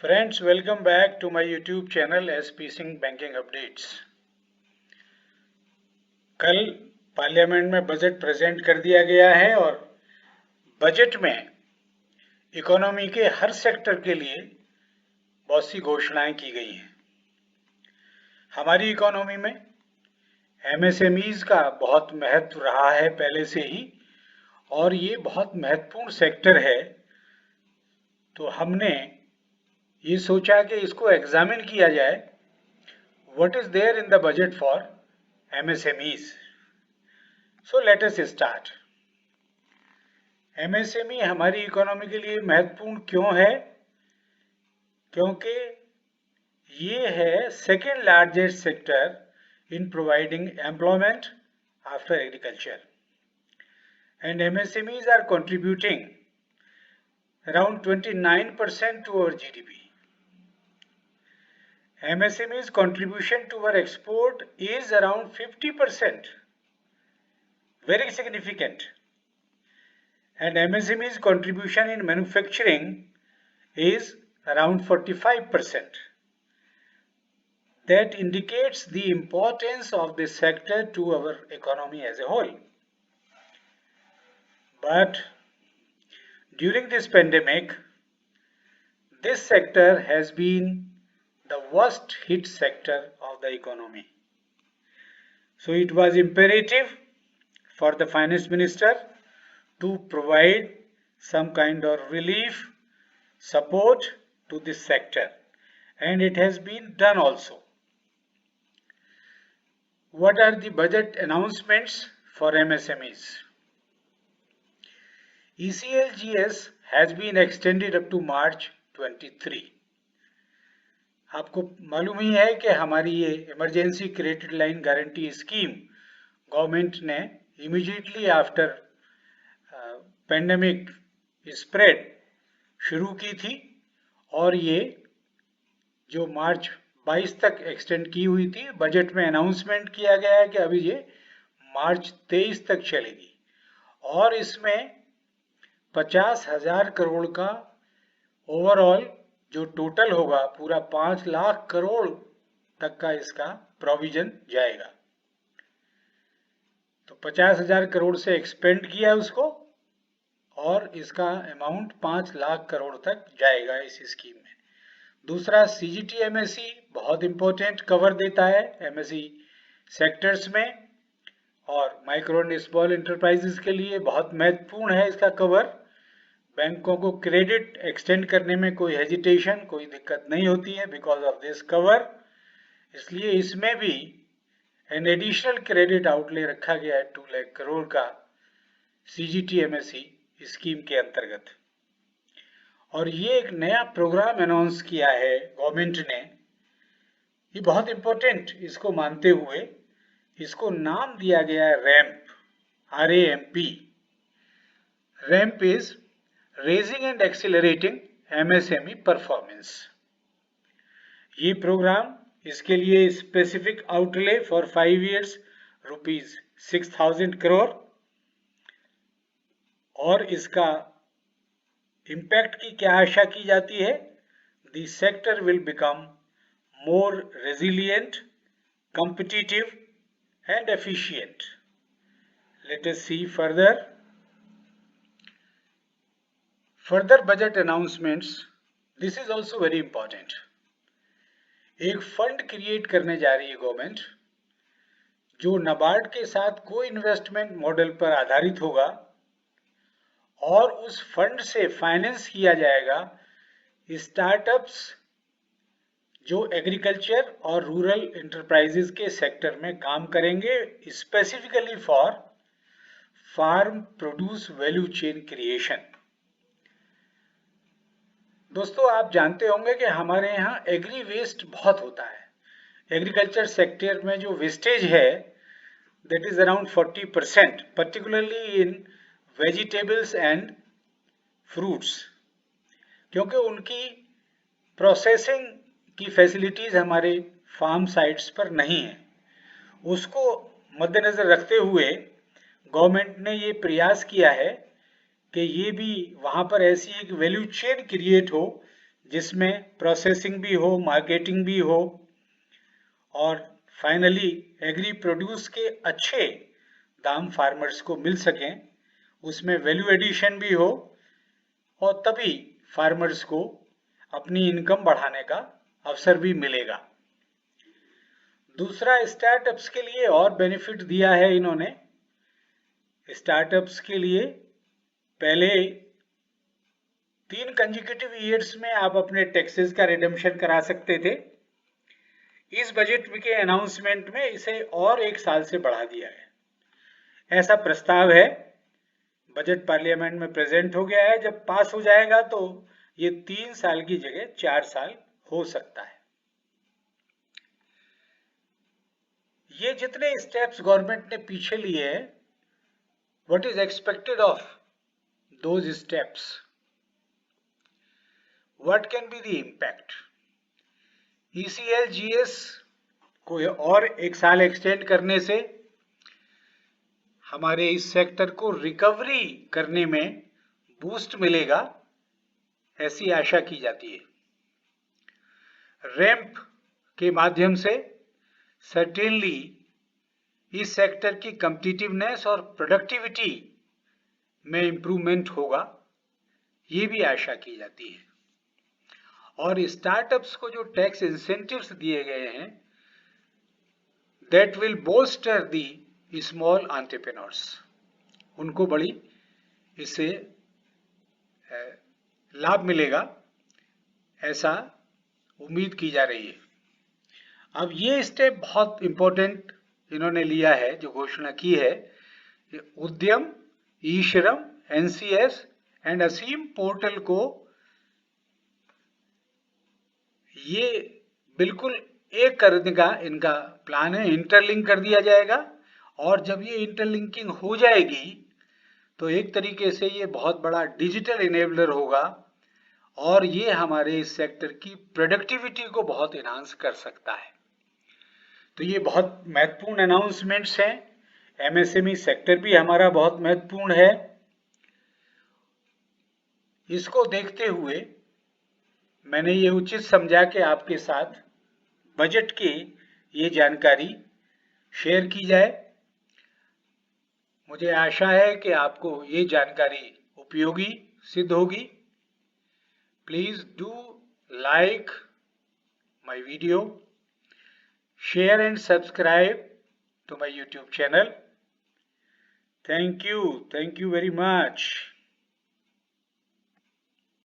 Friends, welcome back to my YouTube channel SP Singh Banking Updates। कल parliament में budget present कर दिया गया है और बजट में इकोनॉमी के हर सेक्टर के लिए बहुत सी घोषणाएं की गई हैं। हमारी इकोनॉमी में MSMEs का बहुत महत्व रहा है पहले से ही और ये बहुत महत्वपूर्ण सेक्टर है, तो हमने ये सोचा कि इसको एग्जामिन किया जाए। What is there in the budget for MSMEs? So let us start. MSME हमारी इकोनॉमी के लिए महत्वपूर्ण क्यों है? क्योंकि ये है second largest sector in providing employment after agriculture, and MSMEs are contributing around 29% to our GDP. MSME's contribution to our export is around 50%, very significant. And MSME's contribution in manufacturing is around 45%. That indicates the importance of this sector to our economy as a whole. But during this pandemic, this sector has been the worst hit sector of the economy. So it was imperative for the finance minister to provide some kind of relief support to this sector, and it has been done also. What are the budget announcements for MSMEs? ECLGS has been extended up to March 23. आपको मालूम ही है कि हमारी ये emergency credit line guarantee scheme government ने immediately after pandemic spread शुरू की थी और ये जो मार्च 22 तक एक्सटेंड की हुई थी। बजट में अनाउंसमेंट किया गया है कि अभी ये मार्च 23 तक चलेगी और इसमें 50,000 करोड़ का ओवरऑल जो टोटल होगा पूरा 5 लाख करोड़ तक का इसका प्रोविजन जाएगा। तो 50,000 करोड़ से एक्सपेंड किया उसको और इसका अमाउंट 5 लाख करोड़ तक जाएगा इस स्कीम में। दूसरा, CGT MSE बहुत इंपॉर्टेंट कवर देता है MSE सेक्टर्स में और माइक्रो एंड स्मॉल एंटरप्राइजेस के लिए बहुत महत्वपूर्ण है इसका कवर। बैंकों को क्रेडिट एक्सटेंड करने में कोई हेजिटेशन, कोई दिक्कत नहीं होती है बिकॉज ऑफ दिस कवर। इसलिए इसमें भी एन एडिशनल क्रेडिट आउटले रखा गया है 2 लाख करोड़ का CGT MSE स्कीम के अंतर्गत। और ये एक नया प्रोग्राम अनाउंस किया है गवर्नमेंट ने, ये बहुत इंपॉर्टेंट इसको मानते हुए इसको नाम दिया गया है ramp, RAMP। Ramp is raising and accelerating MSME performance. ये प्रोग्राम, इसके लिए specific outlay for 5 years ₹6,000 crore और इसका इम्पैक्ट की क्या आशा की जाती है? The sector will become more resilient, competitive and efficient. Let us see further budget announcements. This is also very important. एक फंड क्रिएट करने जा रही है गवर्नमेंट जो नाबार्ड के साथ को इन्वेस्टमेंट मॉडल पर आधारित होगा और उस फंड से फाइनेंस किया जाएगा स्टार्टअप्स जो एग्रीकल्चर और रूरल एंटरप्राइजेस के सेक्टर में काम करेंगे, specifically for farm produce value chain creation. दोस्तों, आप जानते होंगे कि हमारे यहाँ एग्री वेस्ट बहुत होता है। एग्रीकल्चर सेक्टर में जो वेस्टेज है that is around 40%, particularly in vegetables and fruits, क्योंकि उनकी प्रोसेसिंग की फैसिलिटीज हमारे फार्म साइट्स पर नहीं है। उसको मद्देनजर रखते हुए गवर्नमेंट ने ये प्रयास किया है कि ये भी वहाँ पर ऐसी एक वैल्यू चेन क्रिएट हो जिसमें प्रोसेसिंग भी हो, मार्केटिंग भी हो और फाइनली एग्री प्रोड्यूस के अच्छे दाम फार्मर्स को मिल सकें, उसमें वैल्यू एडिशन भी हो और तभी फार्मर्स को अपनी इनकम बढ़ाने का अवसर भी मिलेगा। दूसरा, स्टार्टअप्स के लिए और बेनिफिट दिया है इन्होंने। स्टार्टअप्स के लिए पहले 3 कंसेक्यूटिव ईयर्स में आप अपने टैक्सेस का रिडम्पशन करा सकते थे। इस बजट के अनाउंसमेंट में इसे और 1 साल से बढ़ा दिया है, ऐसा प्रस्ताव है। बजट पार्लियामेंट में प्रेजेंट हो गया है। जब पास हो जाएगा तो ये 3 साल की जगह 4 साल हो सकता है। ये जितने स्टेप्स गवर्नमेंट ने पीछे लिए हैं, what is expected of those steps, what can be the impact. ECLGS को और 1 साल एक्सटेंड करने से हमारे इस सेक्टर को रिकवरी करने में बूस्ट मिलेगा, ऐसी आशा की जाती है। रैंप के माध्यम से सर्टेनली इस सेक्टर की कॉम्पिटिटिवनेस और प्रोडक्टिविटी में इंप्रूवमेंट होगा, ये भी आशा की जाती है। और स्टार्टअप्स को जो टैक्स इंसेंटिव्स दिए गए हैं, that will booster the small entrepreneurs, उनको बड़ी इससे लाभ मिलेगा, ऐसा उम्मीद की जा रही है। अब ये स्टेप बहुत इंपॉर्टेंट इन्होंने लिया है, जो घोषणा की है, Udyam, e-Shram, NCS and Aseem portal को ये बिल्कुल एक करने का इनका प्लान है, इंटरलिंक कर दिया जाएगा। और जब ये इंटरलिंकिंग हो जाएगी तो एक तरीके से ये बहुत बड़ा डिजिटल इनेबलर होगा और ये हमारे इस सेक्टर की प्रोडक्टिविटी को बहुत इनहांस कर सकता है। तो ये बहुत महत्वपूर्ण अनाउंसमेंट्स हैं। MSME सेक्टर भी हमारा बहुत महत्वपूर्ण है। इसको देखते हुए मैंने ये उचित समझा कि आपके साथ बजट की ये जानकारी शेयर की जाए। मुझे आशा है कि आपको ये जानकारी उपयोगी सिद्ध होगी। Please do like my video, share and subscribe to my YouTube channel. Thank you very much.